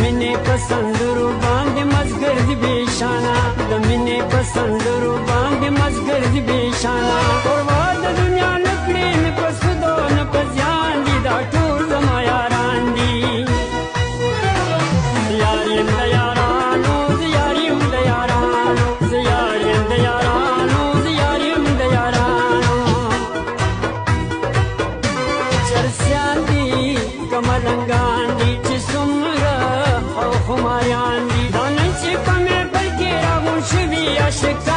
مینې په سندرو باندې مزګر دي بېشانه د مینې په سندرو باندې مزګر دي بېشانه قربا د دنیا نه کړې نه په سودو نه په زیان دي دا ټول زما یاران دي یار یم د یارانو زه یار یم د یارانو زه یار یم د یارانو زه یار یم د یارانو چرسیان دي که ملنګان دي چې څومره او خماریان دي دا نن چې په محفل کې راغونډ شوي عاشقان